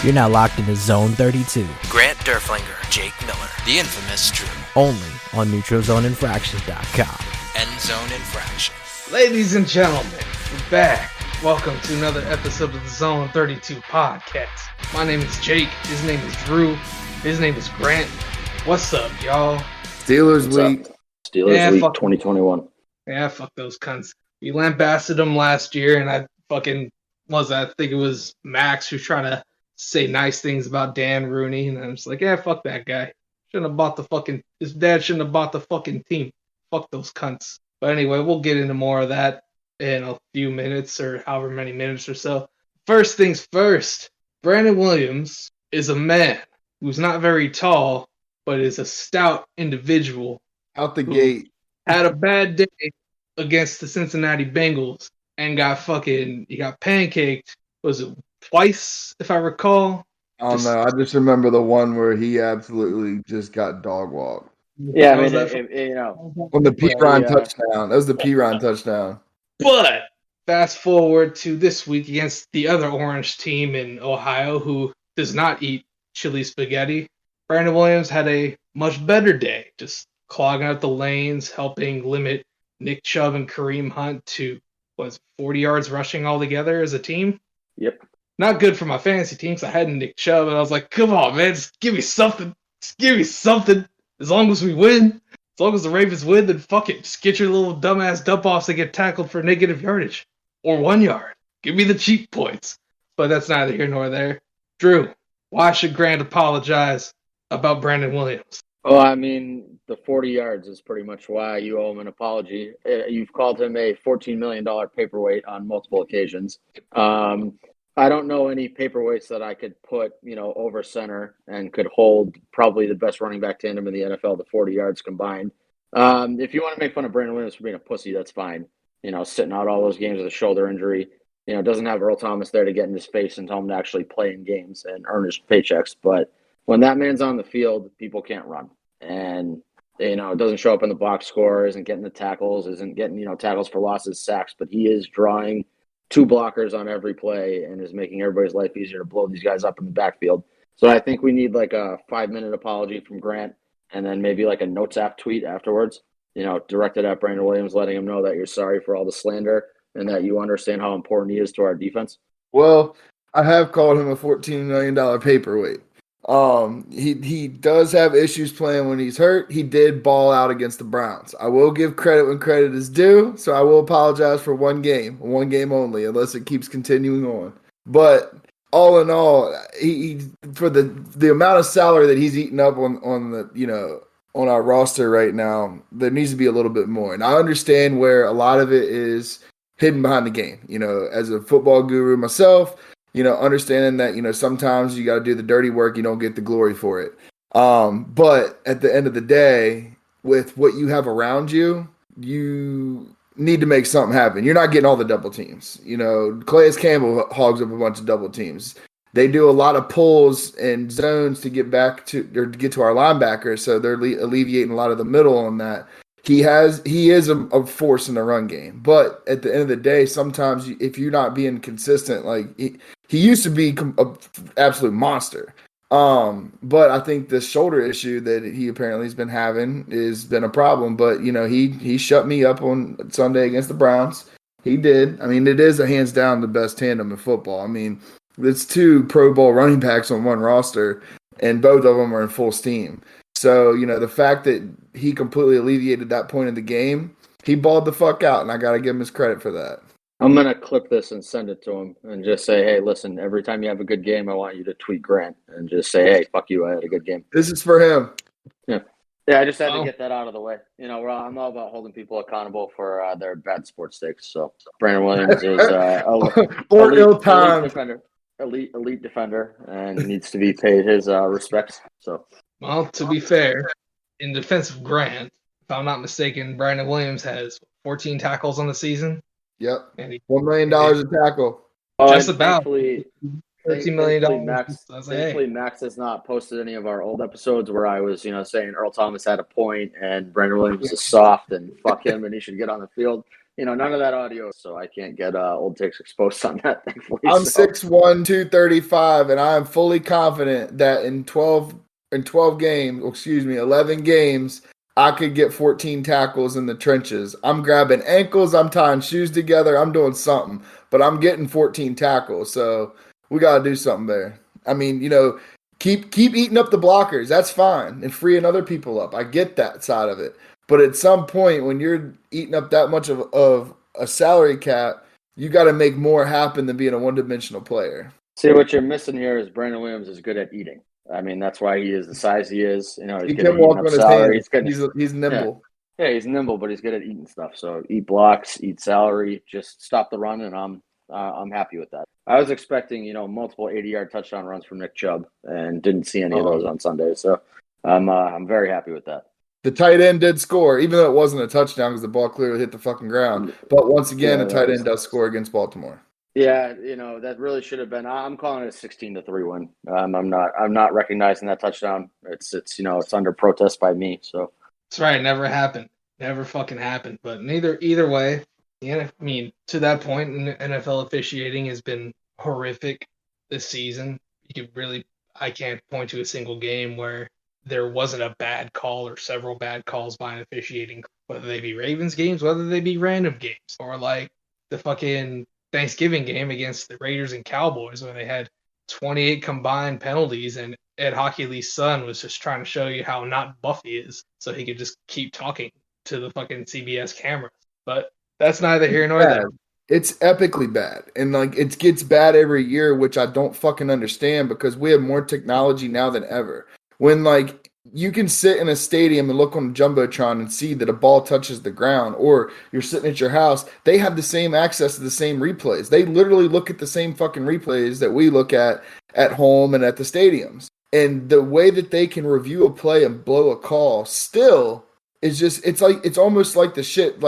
You're now locked into Zone 32. Grant Durflinger, Jake Miller, the infamous Drew. Only on NeutralZoneInfractions.com. End Zone Infraction. Ladies and gentlemen, we're back. Welcome to another episode of the Zone 32 podcast. My name is Jake. His name is Drew. His name is Grant. What's up, y'all? Steelers week. Steelers week 2021. Yeah, fuck those cunts. We lambasted them last year, and I think it was Max who's trying to say nice things about Dan Rooney, and I'm just like, yeah, fuck that guy. His dad shouldn't have bought the fucking team. Fuck those cunts. But anyway, we'll get into more of that in a few minutes or however many minutes or so. First things first, Brandon Williams is a man who's not very tall, but is a stout individual. Out the gate. Had a bad day against the Cincinnati Bengals and got pancaked. Was it twice, if I recall? I don't know. I just remember the one where he absolutely just got dog walked. Yeah, I mean, On the Piron touchdown. That was the Piron touchdown. But fast forward to this week against the other orange team in Ohio who does not eat chili spaghetti. Brandon Williams had a much better day, just clogging out the lanes, helping limit Nick Chubb and Kareem Hunt to 40 yards rushing altogether as a team. Yep. Not good for my fantasy team because I had Nick Chubb, and I was like, come on, man, just give me something. Just give me something. As long as we win, as long as the Ravens win, then fuck it. Just get your little dumbass dump-offs that get tackled for negative yardage. Or 1 yard. Give me the cheap points. But that's neither here nor there. Drew, why should Grant apologize about Brandon Williams? Well, I mean, the 40 yards is pretty much why you owe him an apology. You've called him a $14 million paperweight on multiple occasions. I don't know any paperweights that I could put, over center and could hold probably the best running back tandem in the NFL to 40 yards combined. If you want to make fun of Brandon Williams for being a pussy, that's fine. Sitting out all those games with a shoulder injury. Doesn't have Earl Thomas there to get in his face and tell him to actually play in games and earn his paychecks. But when that man's on the field, people can't run. And, it doesn't show up in the box score, isn't getting the tackles, isn't getting, tackles for losses, sacks, but he is drawing two blockers on every play and is making everybody's life easier to blow these guys up in the backfield. So I think we need like a 5-minute apology from Grant and then maybe like a notes app tweet afterwards, directed at Brandon Williams, letting him know that you're sorry for all the slander and that you understand how important he is to our defense. Well, I have called him a $14 million paperweight. He does have issues playing when he's hurt. He did ball out against the Browns. I will give credit when credit is due, so I will apologize for one game only, unless it keeps continuing on. But all in all, he for the amount of salary that he's eating up on the on our roster right now, there needs to be a little bit more. And I understand where a lot of it is hidden behind the game. As a football guru myself, understanding that, sometimes you got to do the dirty work, you don't get the glory for it. But at the end of the day, with what you have around you, you need to make something happen. You're not getting all the double teams. Calais Campbell hogs up a bunch of double teams. They do a lot of pulls and zones to get back to or to get to our linebackers, so they're alleviating a lot of the middle on that. He is a force in the run game, but at the end of the day, sometimes if you're not being consistent, like he used to be an absolute monster. But I think the shoulder issue that he apparently has been having has been a problem. But he shut me up on Sunday against the Browns. He did. I mean, it is a hands down the best tandem in football. I mean, it's two Pro Bowl running backs on one roster, and both of them are in full steam. So, the fact that he completely alleviated that point in the game, he balled the fuck out, and I got to give him his credit for that. I'm going to clip this and send it to him and just say, hey, listen, every time you have a good game, I want you to tweet Grant and just say, hey, fuck you, I had a good game. This is for him. Yeah, I just had to get that out of the way. I'm all about holding people accountable for their bad sports takes. So Brandon Williams is elite defender and needs to be paid his respects. So. Well, to be fair, in defense of Grant, if I'm not mistaken, Brandon Williams has 14 tackles on the season. Yep. $1 million a tackle. Just about. $13 million. Thankfully, Max has not posted any of our old episodes where I was, saying Earl Thomas had a point and Brandon Williams is soft and fuck him and he should get on the field. none of that audio, so I can't get old takes exposed on that. Thankfully, I'm so. 6'1", 235, and I am fully confident that in 11 games, I could get 14 tackles in the trenches. I'm grabbing ankles, I'm tying shoes together, I'm doing something, but I'm getting 14 tackles. So we got to do something there. I mean, keep eating up the blockers. That's fine, and freeing other people up. I get that side of it. But at some point, when you're eating up that much of a salary cap, you got to make more happen than being a one-dimensional player. See, what you're missing here is Brandon Williams is good at eating. I mean, that's why he is the size he is. He's He good at can eating walk up on his salary. hands. He's nimble. Yeah, he's nimble, but he's good at eating stuff. So eat blocks, eat salary, just stop the run, and I'm happy with that. I was expecting multiple 80-yard touchdown runs from Nick Chubb, and didn't see any of those on Sunday. So I'm very happy with that. The tight end did score, even though it wasn't a touchdown because the ball clearly hit the fucking ground. But once again, the tight end does score against Baltimore. Yeah, that really should have been. I'm calling it a 16-3 win. I'm not recognizing that touchdown. It's under protest by me. So That's right. Never happened. Never fucking happened. But either way, I mean, to that point, NFL officiating has been horrific this season. I can't point to a single game where there wasn't a bad call or several bad calls by an officiating, whether they be Ravens games, whether they be random games, or like the fucking Thanksgiving game against the Raiders and Cowboys where they had 28 combined penalties, and Ed Hockey's son was just trying to show you how not buff he is so he could just keep talking to the fucking CBS cameras. But that's neither here nor there. It's epically bad. And it gets bad every year, which I don't fucking understand because we have more technology now than ever. When you can sit in a stadium and look on a Jumbotron and see that a ball touches the ground, or you're sitting at your house, they have the same access to the same replays. They literally look at the same fucking replays that we look at home and at the stadiums. And the way that they can review a play and blow a call still is just, it's almost like the shit,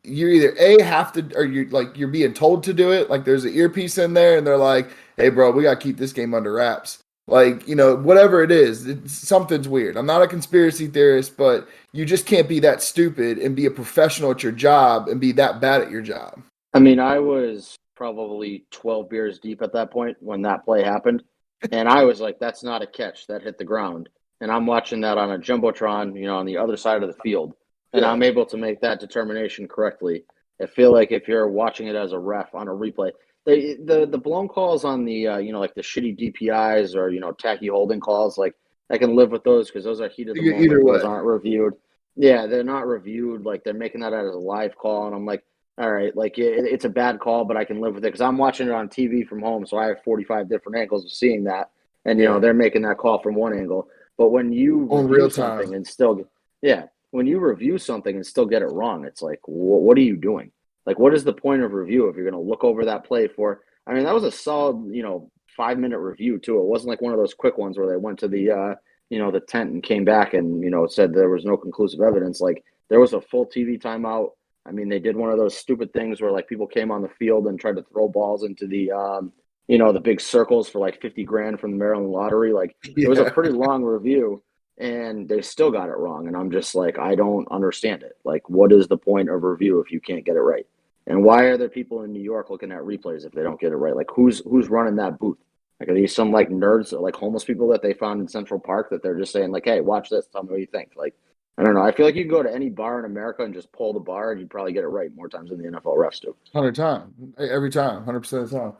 you're either have to, or you're being told to do it. Like there's an earpiece in there and they're like, hey bro, we got to keep this game under wraps. Whatever it is, something's weird. I'm not a conspiracy theorist, but you just can't be that stupid and be a professional at your job and be that bad at your job. I mean, I was probably 12 beers deep at that point when that play happened. And I was like, that's not a catch. That hit the ground. And I'm watching that on a Jumbotron, on the other side of the field. And I'm able to make that determination correctly. I feel like if you're watching it as a ref on a replay, the blown calls on the like the shitty DPIs or tacky holding calls, like I can live with those because those are heat of the moment. Those aren't reviewed. Yeah, they're not reviewed. Like they're making that as a live call, and I'm like, all right, like it's a bad call, but I can live with it because I'm watching it on TV from home, so I have 45 different angles of seeing that, and they're making that call from one angle. But when you review something and still, when you review something and still get it wrong, it's like, what are you doing? Like, what is the point of review if you're going to look over that play for? I mean, that was a solid, 5-minute review too. It wasn't like one of those quick ones where they went to the, the tent and came back and said there was no conclusive evidence. Like there was a full TV timeout. I mean, they did one of those stupid things where like people came on the field and tried to throw balls into the, the big circles for like 50 grand from the Maryland lottery. Like it was a pretty long review. And they still got it wrong. And I'm just like, I don't understand it. Like, what is the point of review if you can't get it right? And why are there people in New York looking at replays if they don't get it right? Like, who's running that booth? Like, are these some, like, nerds, like, homeless people that they found in Central Park that they're just saying, like, hey, watch this, tell me what you think? Like, I don't know. I feel like you can go to any bar in America and just pull the bar and you'd probably get it right more times than the NFL refs do. 100 times. Every time. 100% of the time.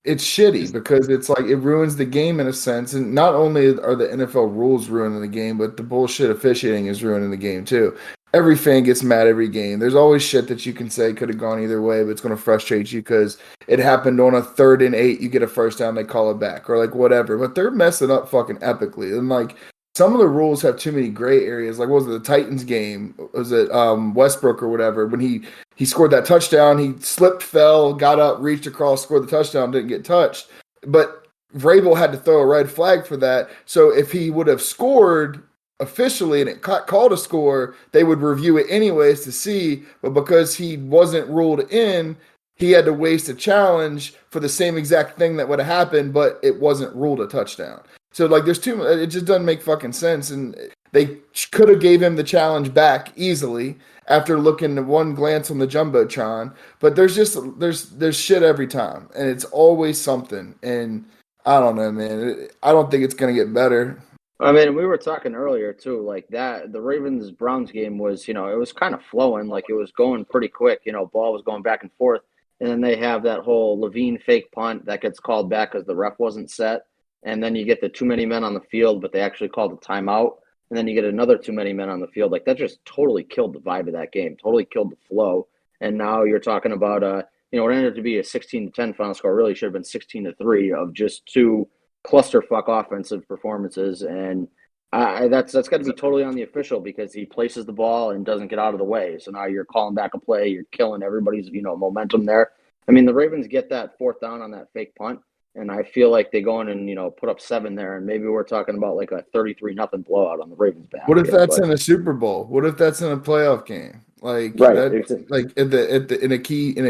It's shitty because it's like it ruins the game in a sense. And not only are the NFL rules ruining the game, but the bullshit officiating is ruining the game too. Every fan gets mad every game. There's always shit that you can say could have gone either way, but it's going to frustrate you because it happened on a 3rd and 8. You get a first down, they call it back or like whatever. But they're messing up fucking epically. And like some of the rules have too many gray areas. Like, what was it, the Titans game? Was it Westbrook or whatever? When he scored that touchdown, he slipped, fell, got up, reached across, scored the touchdown, didn't get touched. But Vrabel had to throw a red flag for that. So if he would have scored officially and it called a score, they would review it anyways to see. But because he wasn't ruled in, he had to waste a challenge for the same exact thing that would have happened, but it wasn't ruled a touchdown. So, like, there's too much. It just doesn't make fucking sense. And They could have gave him the challenge back easily after looking at one glance on the jumbotron. But there's shit every time, and it's always something. And I don't know, man. I don't think it's gonna get better. I mean, we were talking earlier too, like that. The Ravens Browns game was, it was kind of flowing, like it was going pretty quick. Ball was going back and forth, and then they have that whole Levine fake punt that gets called back because the ref wasn't set, and then you get the too many men on the field, but they actually called a timeout, and then you get another too many men on the field. Like that just totally killed the vibe of that game, totally killed the flow. And now you're talking about, it ended up to be a 16-10 final score. Really should have been 16-3 of just two clusterfuck offensive performances, and that's got to be totally on the official because he places the ball and doesn't get out of the way. So now you're calling back a play, you're killing everybody's momentum there. I mean, the Ravens get that fourth down on that fake punt, and I feel like they go in and put up 7 there, and maybe we're talking about like a 33-0 blowout on the Ravens' behalf. What if that's in a Super Bowl? What if that's in a playoff game? Like right, that's like in a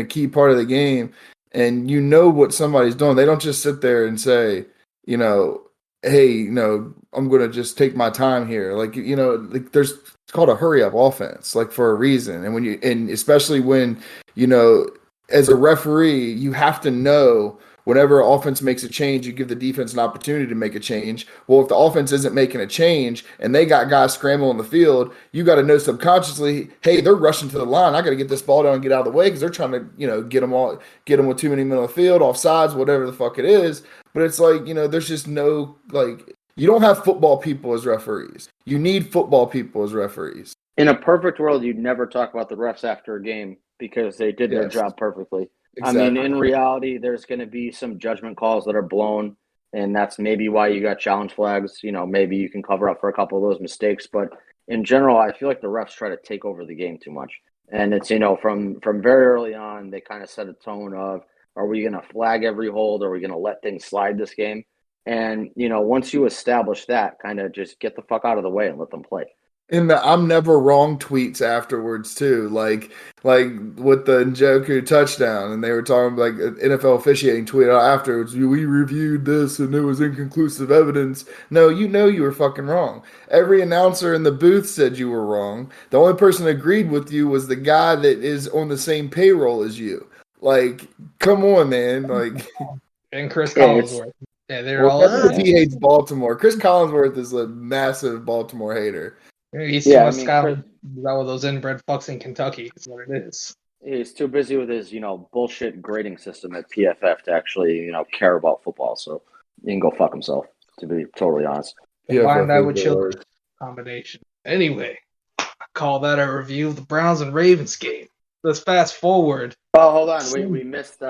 key part of the game, and what somebody's doing. They don't just sit there and say, hey, I'm going to just take my time here. Like, it's called a hurry up offense, like for a reason. And especially when, as a referee, you have to know whenever offense makes a change, you give the defense an opportunity to make a change. Well, if the offense isn't making a change and they got guys scrambling the field, you got to know subconsciously, hey, they're rushing to the line. I got to get this ball down and get out of the way because they're trying to, get them with too many men on the field, offsides, whatever the fuck it is. But it's like, there's just no, you don't have football people as referees. You need football people as referees. In a perfect world, you'd never talk about the refs after a game because they did their job perfectly. Exactly. I mean, in reality, there's going to be some judgment calls that are blown, and that's maybe why you got challenge flags. Maybe you can cover up for a couple of those mistakes. But in general, I feel like the refs try to take over the game too much. And it's, from very early on, they kind of set a tone of, are we going to flag every hold? Or are we going to let things slide this game? And, once you establish that, kind of just get the fuck out of the way and let them play. In the "I'm never wrong" tweets afterwards too, like with the Njoku touchdown, and they were talking like NFL officiating tweet afterwards. We reviewed this and it was inconclusive evidence. No, you were fucking wrong. Every announcer in the booth said you were wrong. The only person that agreed with you was the guy that is on the same payroll as you. Like, come on, man. Like, and Chris Collinsworth. Yeah, they're all. He hates Baltimore. Chris Collinsworth is a massive Baltimore hater. He's too much Scott with those inbred fucks in Kentucky. That's what it is. He's too busy with his, bullshit grading system at PFF to actually, care about football. So he can go fuck himself, to be totally honest. Combine that with children combination. Anyway, I call that a review of the Browns and Ravens game. Let's fast forward. Oh, hold on. We missed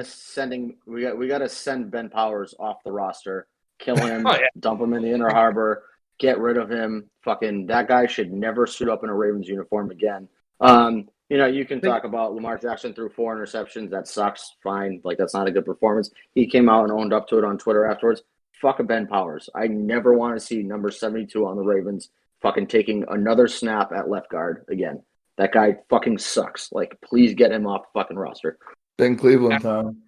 sending. We got to send Ben Powers off the roster, kill him, dump him in the Inner Harbor. Get rid of him. Fucking that guy should never suit up in a Ravens uniform again. You can talk about Lamar Jackson threw 4 interceptions. That sucks. Fine. Like, that's not a good performance. He came out and owned up to it on Twitter afterwards. Fuck a Ben Powers. I never want to see number 72 on the Ravens fucking taking another snap at left guard again. That guy fucking sucks. Like, please get him off the fucking roster. In Cleveland time.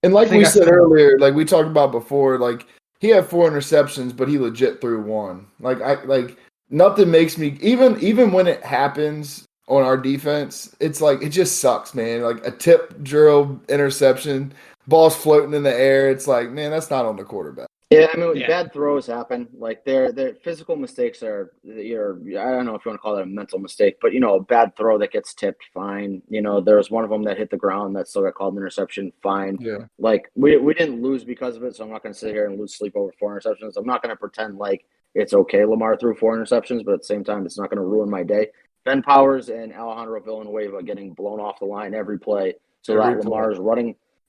And like we said earlier, like we talked about before, like, he had 4 interceptions, but he legit threw 1. Like nothing makes me even when it happens on our defense, it's like it just sucks, man. Like a tip drill interception, ball's floating in the air. It's like, man, that's not on the quarterback. Yeah, I mean, bad throws happen. Like their physical mistakes are I don't know if you want to call that a mental mistake, but a bad throw that gets tipped, fine. There was one of them that hit the ground that still got called an interception, fine. Yeah. Like we didn't lose because of it, so I'm not going to sit here and lose sleep over 4 interceptions. I'm not going to pretend like it's okay Lamar threw 4 interceptions, but at the same time, it's not going to ruin my day. Ben Powers and Alejandro Villanueva getting blown off the line every play, so that Lamar is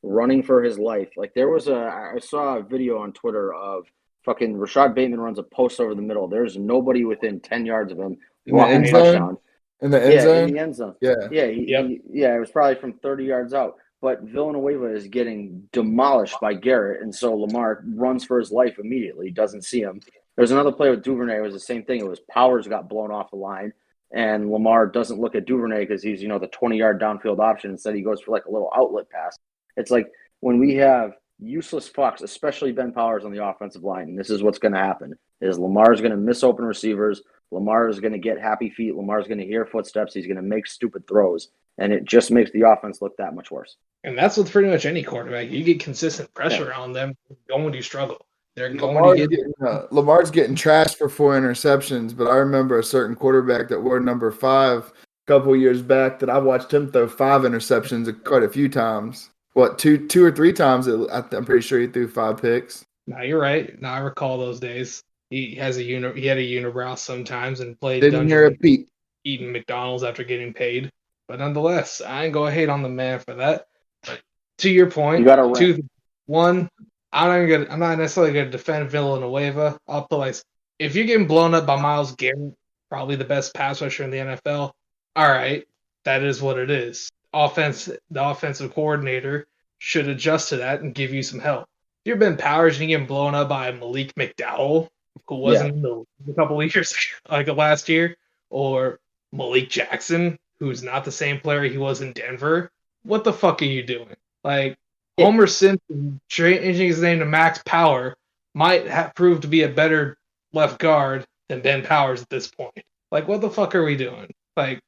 running for his life. Like I saw a video on Twitter of fucking Rashad Bateman runs a post over the middle. There's nobody within 10 yards of him walking a touchdown. In the end zone? In the end zone. Yeah. It was probably from 30 yards out. But Villanueva is getting demolished by Garrett, and so Lamar runs for his life immediately. He doesn't see him. There's another play with Duvernay. It was the same thing. It was Powers got blown off the line, and Lamar doesn't look at Duvernay because he's, the 20-yard downfield option. Instead, he goes for like a little outlet pass. It's like when we have useless fucks, especially Ben Powers on the offensive line. And this is what's going to happen: is Lamar's going to miss open receivers. Lamar is going to get happy feet. Lamar's going to hear footsteps. He's going to make stupid throws, and it just makes the offense look that much worse. And that's with pretty much any quarterback. You get consistent pressure on them, going to struggle. They're going Lamar's to get Lamar's getting trashed for 4 interceptions, but I remember a certain quarterback that wore number 5 a couple of years back that I watched him throw 5 interceptions quite a few times. What, two or three times? I'm pretty sure he threw 5 picks. No, you're right. Now I recall those days. He had a unibrow sometimes and played Didn't hear a peep. eating McDonald's after getting paid. But nonetheless, I ain't gonna hate on the man for that. But to your point, You got to one, I'm not necessarily gonna defend Villanueva. I'll put like, if you're getting blown up by Myles Garrett, probably the best pass rusher in the NFL. All right, that is what it is. The offensive coordinator should adjust to that and give you some help. If you're Ben Powers and you're getting blown up by Malik McDowell, who wasn't in the league a couple of years like last year, or Malik Jackson, who's not the same player he was in Denver, what the fuck are you doing? Like, Homer Simpson changing his name to Max Power might have proved to be a better left guard than Ben Powers at this point. Like, what the fuck are we doing? Like,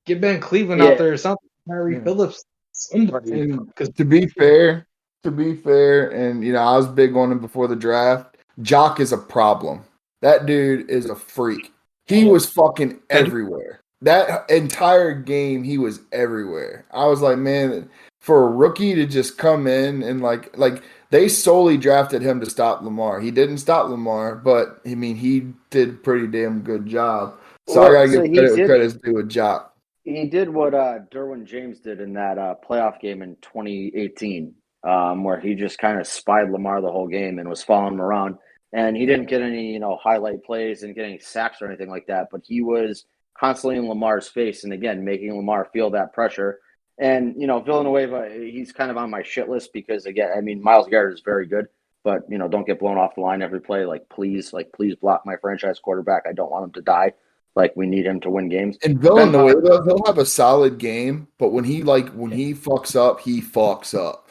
get Ben Cleveland out there or something. Harry Phillips, somebody. Because to be fair, and I was big on him before the draft. Jock is a problem. That dude is a freak. He was fucking everywhere. That entire game, he was everywhere. I was like, man, for a rookie to just come in and like they solely drafted him to stop Lamar. He didn't stop Lamar, but I mean, he did a pretty damn good job. So I gotta give credit where credit's due with Jock. He did what Derwin James did in that playoff game in 2018, where he just kind of spied Lamar the whole game and was following him around. And he didn't get any, highlight plays, didn't get any sacks or anything like that. But he was constantly in Lamar's face, and again, making Lamar feel that pressure. And Villanueva, he's kind of on my shit list because, again, I mean, Myles Garrett is very good, but don't get blown off the line every play. Please block my franchise quarterback. I don't want him to die. We need him to win games. And Villanueva, he'll have a solid game, but when he fucks up, he fucks up.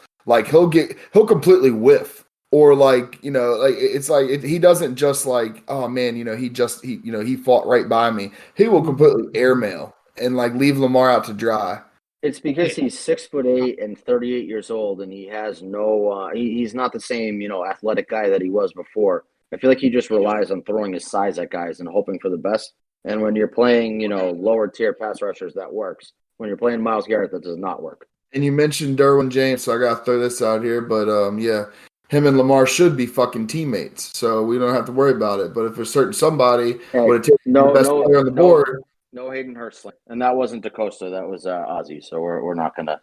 He'll completely whiff, or he doesn't just oh man, he fought right by me. He will completely airmail and leave Lamar out to dry. It's because he's 6'8" and 38 years old, and he has no. He's not the same athletic guy that he was before. I feel like he just relies on throwing his size at guys and hoping for the best. And when you're playing, lower tier pass rushers, that works. When you're playing Myles Garrett, that does not work. And you mentioned Derwin James, so I got to throw this out here. But, him and Lamar should be fucking teammates, so we don't have to worry about it. But if there's somebody would take the best player on the board. No Hayden Hurst. And that wasn't DaCosta. That was Ozzie, so we're not going to.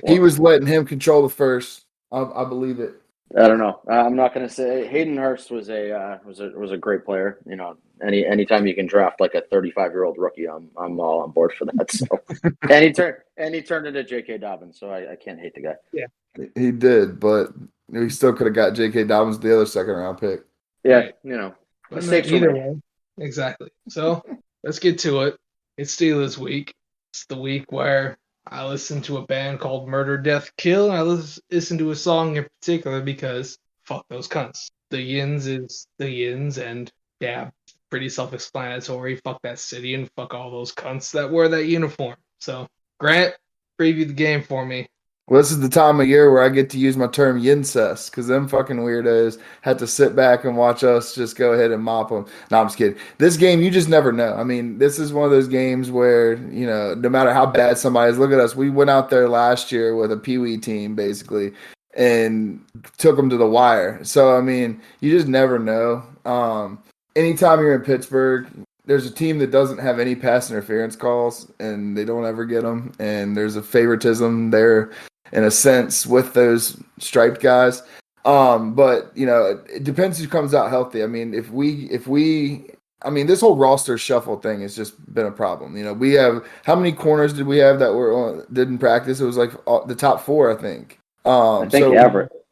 He was letting him control the first. I believe it. I don't know. I'm not going to say Hayden Hurst was a great player. Anytime you can draft a 35-year-old rookie, I'm all on board for that. So, and he turned into J.K. Dobbins, so I can't hate the guy. Yeah, he did, but he still could have got J.K. Dobbins, the other second-round pick. Yeah, mistakes either way. Exactly. So let's get to it. It's Steelers week. It's the week where I listened to a band called Murder, Death, Kill, and I listened to a song in particular because fuck those cunts. The Yins is the Yins, and yeah, pretty self-explanatory. Fuck that city and fuck all those cunts that wear that uniform. So, Grant, preview the game for me. Well, this is the time of year where I get to use my term yincest, because them fucking weirdos had to sit back and watch us just go ahead and mop them. No, I'm just kidding. This game, you just never know. I mean, this is one of those games where, no matter how bad somebody is, look at us. We went out there last year with a peewee team, basically, and took them to the wire. So, I mean, you just never know. Anytime you're in Pittsburgh, there's a team that doesn't have any pass interference calls, and they don't ever get them, and there's a favoritism there in a sense with those striped guys. But it depends who comes out healthy. I mean, if we this whole roster shuffle thing has just been a problem. We have, how many corners did we have that didn't practice? It was the top 4, I think. I think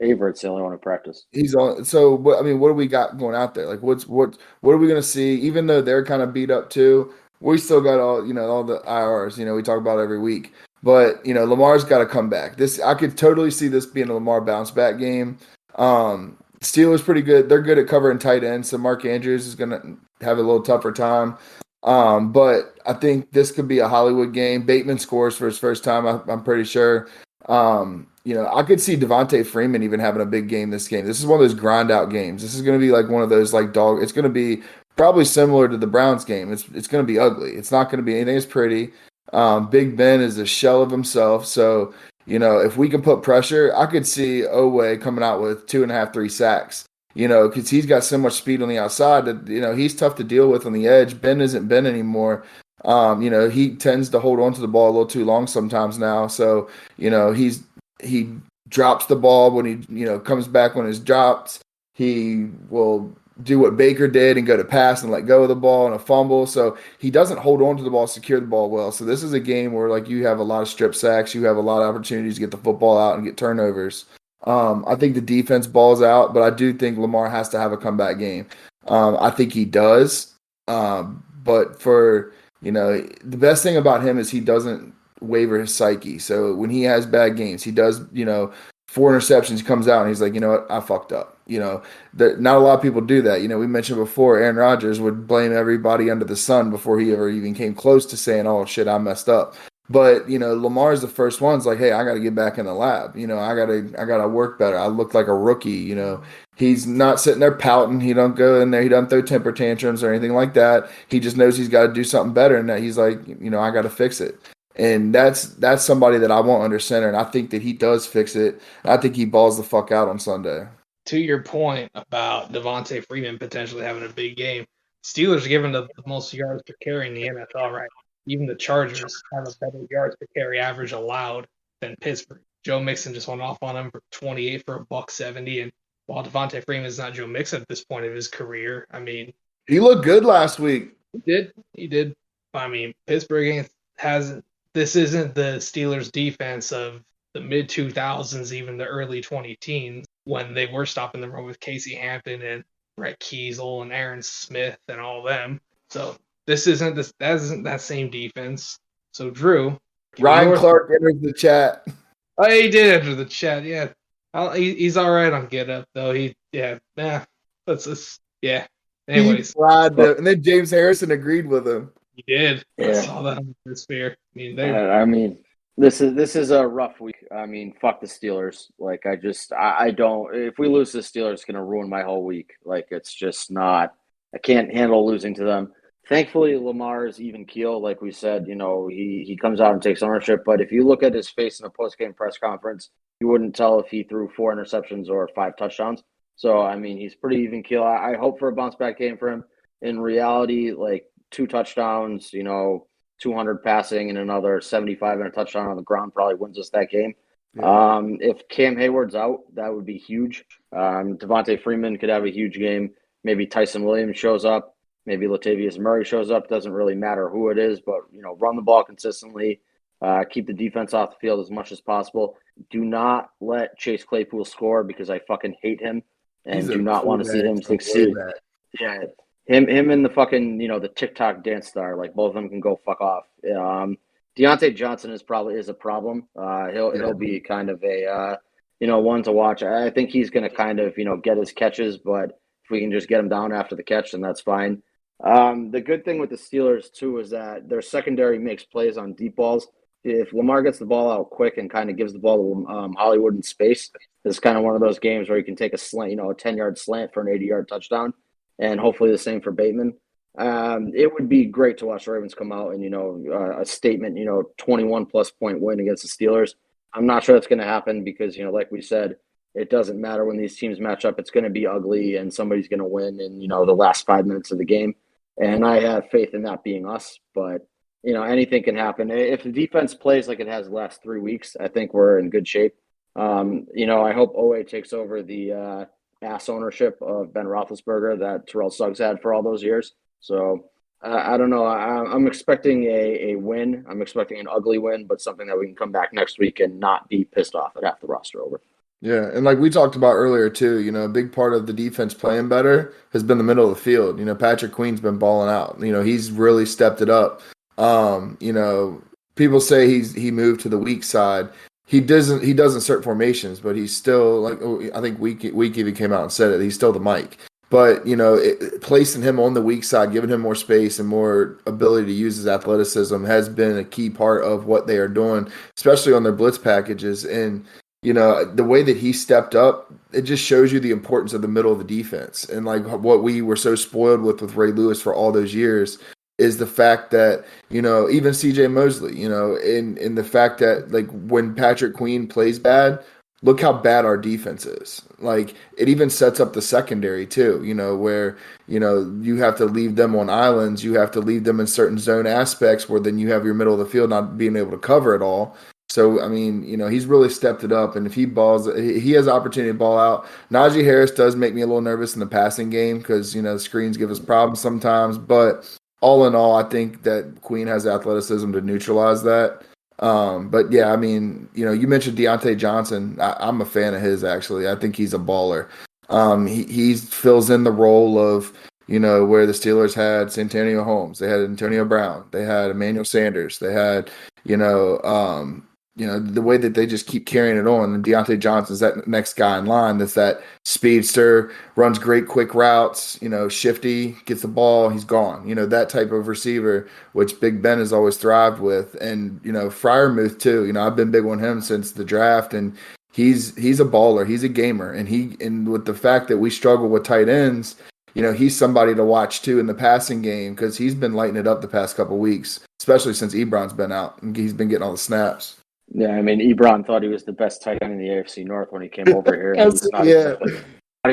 Averett's the only one who practiced. He's on. So, what do we got going out there? What are we going to see? Even though they're kind of beat up too, we still got all the IRs. We talk about every week. But Lamar's got to come back. I could totally see this being a Lamar bounce back game. Steelers pretty good. They're good at covering tight ends, so Mark Andrews is going to have a little tougher time. But I think this could be a Hollywood game. Bateman scores for his first time, I'm pretty sure. I could see Devontae Freeman even having a big game this game. This is one of those grind out games. This is going to be like one of those like dog. It's going to be probably similar to the Browns game. It's going to be ugly. It's not going to be anything as pretty. Big Ben is a shell of himself. So, if we can put pressure, I could see Owe coming out with 2.5, 3 sacks. Because he's got so much speed on the outside that, he's tough to deal with on the edge. Ben isn't Ben anymore. He tends to hold on to the ball a little too long sometimes now. So, he drops the ball when he, comes back when it's dropped. He will do what Baker did and go to pass and let go of the ball and a fumble. So he doesn't hold on to the ball, secure the ball well. So this is a game where like you have a lot of strip sacks. You have a lot of opportunities to get the football out and get turnovers. I think the defense balls out, but I do think Lamar has to have a comeback game. I think he does. But for, the best thing about him is he doesn't waver his psyche. So when he has bad games, he does, 4 interceptions, he comes out and he's like, you know what, I fucked up. Not a lot of people do that. We mentioned before Aaron Rodgers would blame everybody under the sun before he ever even came close to saying, oh shit, I messed up. But, Lamar's the first one's like, hey, I got to get back in the lab. I got to work better. I look like a rookie. He's not sitting there pouting. He don't go in there. He doesn't throw temper tantrums or anything like that. He just knows he's got to do something better. And that he's like, I got to fix it. And that's somebody that I want under center. And I think that he does fix it. I think he balls the fuck out on Sunday. To your point about Devontae Freeman potentially having a big game, Steelers are giving the most yards per carry in the NFL, right? Even the Chargers have a better yards per carry average allowed than Pittsburgh. Joe Mixon just went off on him for 28 for $170, and while Devontae Freeman is not Joe Mixon at this point of his career, I mean, he looked good last week. He did. I mean, Pittsburgh hasn't. This isn't the Steelers' defense of the mid 2000s, even the early 2010s, when they were stopping the run with Casey Hampton and Brett Kiesel and Aaron Smith and all them. So that isn't that same defense. So Drew, Ryan Clark enters the chat. Oh, he did enter the chat. Yeah, he's all right on Get Up though. That's just yeah. Anyways, and then James Harrison agreed with him. He did. Yeah. I saw that on the sphere. I mean, this is a rough week. I mean, fuck the Steelers. Like, I don't. If we lose to the Steelers, it's gonna ruin my whole week. Like, it's just not. I can't handle losing to them. Thankfully, Lamar is even keel. Like we said, he comes out and takes ownership. But if you look at his face in a post-game press conference, you wouldn't tell if he threw 4 interceptions or 5 touchdowns. So, I mean, he's pretty even keel. I hope for a bounce-back game for him. In reality, like 2 touchdowns, 200 passing and another 75 and a touchdown on the ground probably wins us that game. Yeah. If Cam Hayward's out, that would be huge. Devontae Freeman could have a huge game. Maybe Tyson Williams shows up. Maybe Latavius Murray shows up. Doesn't really matter who it is, but, run the ball consistently. Keep the defense off the field as much as possible. Do not let Chase Claypool score because I fucking hate him and do not want to see him succeed. Yeah, him and the fucking, the TikTok dance star, like both of them can go fuck off. Deontay Johnson is a problem. He'll be kind of a, one to watch. I think he's going to kind of, get his catches, but if we can just get him down after the catch, then that's fine. The good thing with the Steelers, too, is that their secondary makes plays on deep balls. If Lamar gets the ball out quick and kind of gives the ball to Hollywood in space, it's kind of one of those games where you can take a slant, a 10-yard slant for an 80-yard touchdown, and hopefully the same for Bateman. It would be great to watch the Ravens come out and, a statement, 21-plus point win against the Steelers. I'm not sure that's going to happen because, like we said, it doesn't matter when these teams match up. It's going to be ugly, and somebody's going to win in, the last 5 minutes of the game. And I have faith in that being us. But, anything can happen. If the defense plays like it has the last 3 weeks, I think we're in good shape. I hope Owe takes over the ass ownership of Ben Roethlisberger that Terrell Suggs had for all those years. So I don't know. I'm expecting a win. I'm expecting an ugly win, but something that we can come back next week and not be pissed off at half the roster over. Yeah, and like we talked about earlier too, a big part of the defense playing better has been the middle of the field. Patrick Queen's been balling out. He's really stepped it up. people say he moved to the weak side. He doesn't start formations, but he's still like I think week even came out and said it. He's still the Mike. But placing him on the weak side, giving him more space and more ability to use his athleticism has been a key part of what they are doing, especially on their blitz packages. And the way that he stepped up, it just shows you the importance of the middle of the defense. And like what we were so spoiled with Ray Lewis for all those years is the fact that, even CJ Mosley, in the fact that like when Patrick Queen plays bad, look how bad our defense is. Like it even sets up the secondary too, where, you have to leave them on islands. You have to leave them in certain zone aspects where then you have your middle of the field not being able to cover it all. So, I mean, he's really stepped it up. And if he has the opportunity to ball out. Najee Harris does make me a little nervous in the passing game because, screens give us problems sometimes. But all in all, I think that Queen has athleticism to neutralize that. But yeah, I mean, you mentioned Deontay Johnson. I'm a fan of his, actually. I think he's a baller. He fills in the role of, where the Steelers had Santonio Holmes, they had Antonio Brown, they had Emmanuel Sanders, they had, the way that they just keep carrying it on. And Deontay Johnson's that next guy in line that's that speedster, runs great quick routes, shifty, gets the ball, he's gone. That type of receiver, which Big Ben has always thrived with. And, Freiermuth too. I've been big on him since the draft, and he's a baller. He's a gamer. And with the fact that we struggle with tight ends, he's somebody to watch too in the passing game because he's been lighting it up the past couple weeks, especially since Ebron's been out and he's been getting all the snaps. Yeah, I mean, Ebron thought he was the best tight end in the AFC North when he came over here.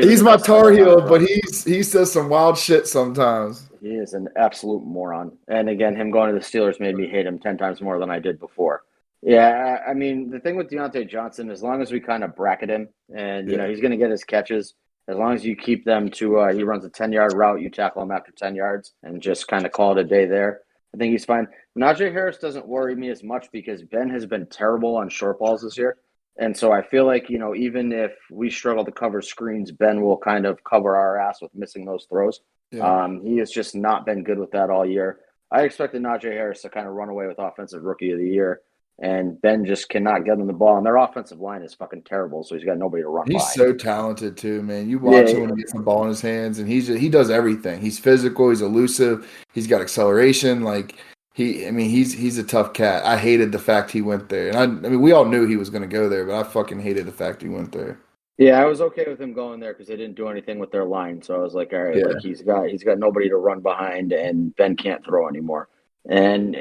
He's my Tar Heel, but he says some wild shit sometimes. He is an absolute moron. And again, him going to the Steelers made me hate him 10 times more than I did before. Yeah, I mean, the thing with Deontay Johnson, as long as we kind of bracket him and, he's going to get his catches, as long as you keep them to, he runs a 10-yard route, you tackle him after 10 yards and just kind of call it a day there. I think he's fine. Najee Harris doesn't worry me as much because Ben has been terrible on short balls this year. And so I feel like, even if we struggle to cover screens, Ben will kind of cover our ass with missing those throws. Yeah. He has just not been good with that all year. I expected Najee Harris to kind of run away with Offensive Rookie of the Year. And Ben just cannot get him the ball. And their offensive line is fucking terrible, so he's got nobody to run by. He's so talented too, man. You watch him when he gets the ball in his hands, and he does everything. He's physical, he's elusive, he's got acceleration. Like he's a tough cat. I hated the fact he went there. And I mean, we all knew he was going to go there, but I fucking hated the fact he went there. Yeah, I was okay with him going there because they didn't do anything with their line. So I was like, all right, like he's got nobody to run behind, and Ben can't throw anymore. And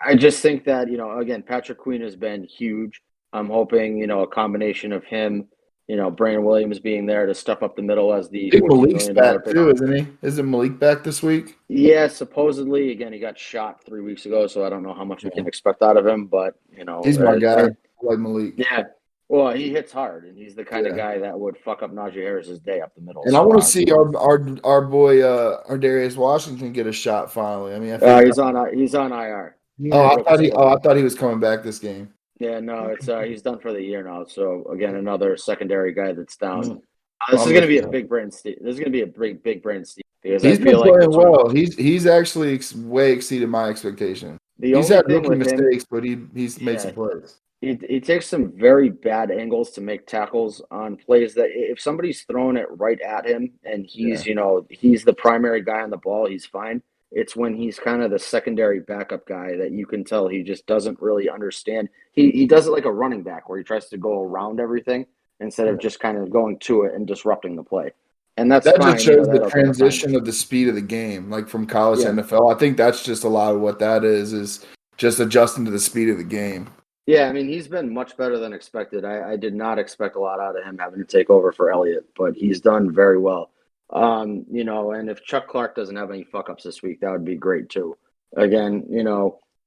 I just think that, again, Patrick Queen has been huge. I'm hoping, a combination of him, Brandon Williams being there to stuff up the middle as the Malik's back too, isn't he? Isn't Malik back this week? Yeah, supposedly. Again, he got shot 3 weeks ago, so I don't know how much we can expect out of him, but, he's my guy. I like Malik. Yeah. Well, he hits hard, and he's the kind of guy that would fuck up Najee Harris's day up the middle. And I want to see our boy, our Darius Washington get a shot finally. I mean, he's on IR. I thought he was coming back this game. Yeah, no, it's he's done for the year now. So again, another secondary guy that's down. This is going to be a big brain steal. This is going to be a big brain steal because he's been playing well. He's actually way exceeded my expectation. He's had rookie mistakes, but he's made some plays. He takes some very bad angles to make tackles on plays that if somebody's throwing it right at him and he's he's the primary guy on the ball, he's fine. It's when he's kind of the secondary backup guy that you can tell he just doesn't really understand. He does it like a running back where he tries to go around everything instead of just kind of going to it and disrupting the play. And that just shows the transition of the speed of the game, like from college to NFL. I think that's just a lot of what that is just adjusting to the speed of the game. Yeah, I mean, he's been much better than expected. I did not expect a lot out of him having to take over for Elliott, but he's done very well. And if Chuck Clark doesn't have any fuck-ups this week, that would be great too. Again,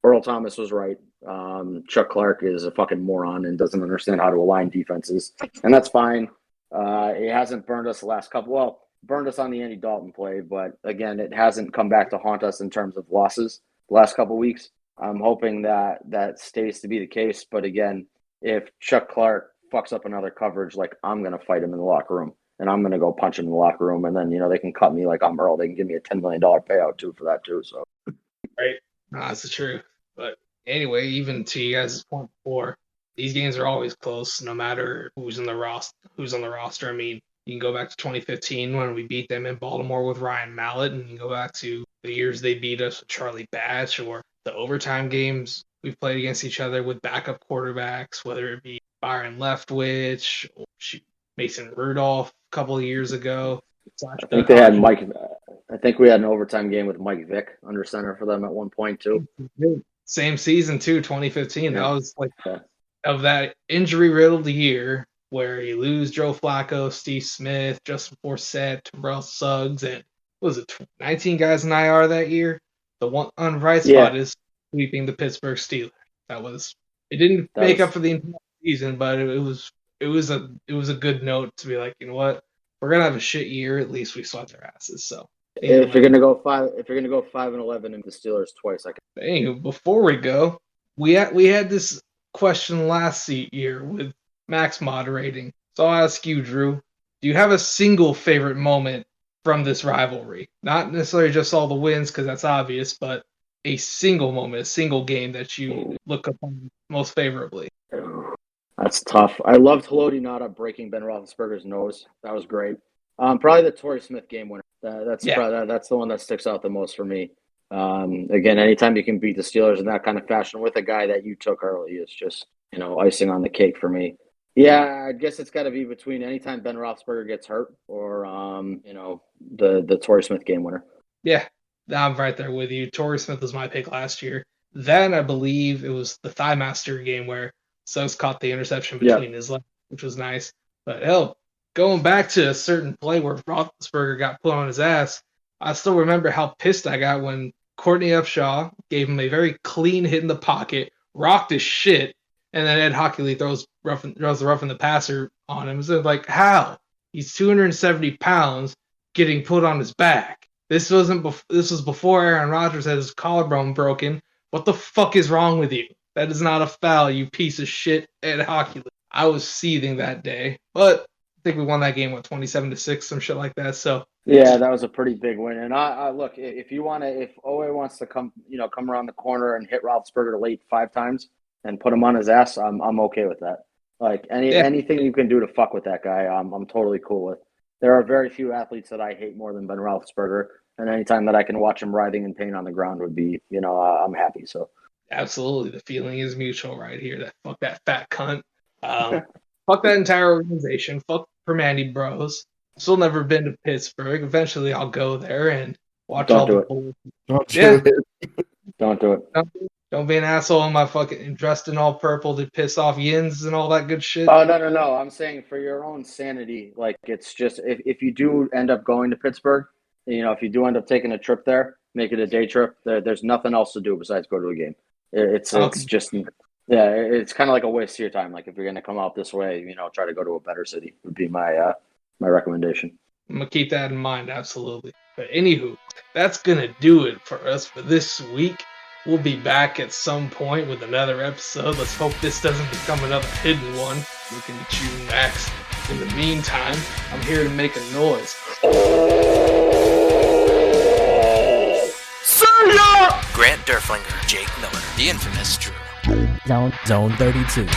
Earl Thomas was right. Chuck Clark is a fucking moron and doesn't understand how to align defenses, and that's fine. He hasn't burned us the last couple. Well, burned us on the Andy Dalton play, but again, it hasn't come back to haunt us in terms of losses the last couple weeks. I'm hoping that stays to be the case. But again, if Chuck Clark fucks up another coverage, like I'm going to fight him in the locker room and I'm going to go punch him in the locker room. And then, they can cut me like I'm Earl. They can give me a $10 million payout too for that too. So, right. No, that's the truth. But Anyway, even to you guys' point before, these games are always close, no matter who's in the roster. Who's on the roster? I mean, you can go back to 2015 when we beat them in Baltimore with Ryan Mallett, and you can go back to the years they beat us with Charlie Batch, or the overtime games we've played against each other with backup quarterbacks, whether it be Byron Leftwich or Mason Rudolph a couple of years ago. I think they had Mike. I think we had an overtime game with Mike Vick under center for them at one point too. Same season too, 2015. Yeah. That was like Yeah. of that injury-riddled year where you lose Joe Flacco, Steve Smith, Justin Forsett, Terrell Suggs, and what was it 19 guys in IR that year? The one on the right spot is sweeping the Pittsburgh Steelers. It didn't make up for the entire season, but it was a good note to be like, you know what, we're gonna have a shit year. At least we swept their asses. So if you're gonna go 5-11 into the Steelers twice, I can. Anywho, before we go, we had this question last year with Max moderating. So I'll ask you, Drew, do you have a single favorite moment from this rivalry? Not necessarily just all the wins, because that's obvious, but a single moment, a single game that you look upon most favorably. That's tough. I loved Haloti Ngata breaking Ben Roethlisberger's nose. That was great. Probably the Torrey Smith game winner. That's the one that sticks out the most for me. Again, anytime you can beat the Steelers in that kind of fashion with a guy that you took early, it's just, icing on the cake for me. Yeah, I guess it's got to be between anytime Ben Roethlisberger gets hurt or, the Torrey Smith game winner. Yeah, I'm right there with you. Torrey Smith was my pick last year. Then I believe it was the Thigh Master game where Suggs caught the interception between his legs, which was nice. But hell, going back to a certain play where Roethlisberger got put on his ass, I still remember how pissed I got when Courtney Upshaw gave him a very clean hit in the pocket, rocked his shit, and then Ed Hockley throws the roughing the passer on him. So like, how? He's 270 pounds getting put on his back. This was before Aaron Rodgers had his collarbone broken. What the fuck is wrong with you? That is not a foul, you piece of shit, Ed Hockley. I was seething that day, but I think we won that game, 27-6, some shit like that. So yeah, that was a pretty big win. And I look, if Owe wants to come around the corner and hit Roethlisberger late 5 times and put him on his ass, I'm okay with that. Like anything you can do to fuck with that guy, I'm totally cool with. There are very few athletes that I hate more than Ben Roethlisberger, and anytime that I can watch him writhing in pain on the ground would be, I'm happy. So absolutely, the feeling is mutual right here. Fuck that fat cunt. Fuck that entire organization. Fuck Permandy Bros. Still never been to Pittsburgh. Eventually, I'll go there and watch Don't all do the it. bulls. Don't do it. Don't do it. Don't be an asshole in my fucking dressed in all purple to piss off yins and all that good shit. Oh, no. I'm saying for your own sanity, like it's just if you do end up going to Pittsburgh, if you do end up taking a trip there, make it a day trip. There's nothing else to do besides go to a game. It's just it's kind of like a waste of your time. Like if you're gonna come out this way, try to go to a better city would be my recommendation. I'm gonna keep that in mind, absolutely. But anywho, that's gonna do it for us for this week. We'll be back at some point with another episode. Let's hope this doesn't become another hidden one. Looking at you, Max. In the meantime, I'm here to make a noise. See ya! Grant Derflinger, Jake Miller, the infamous Drew. Zone 32.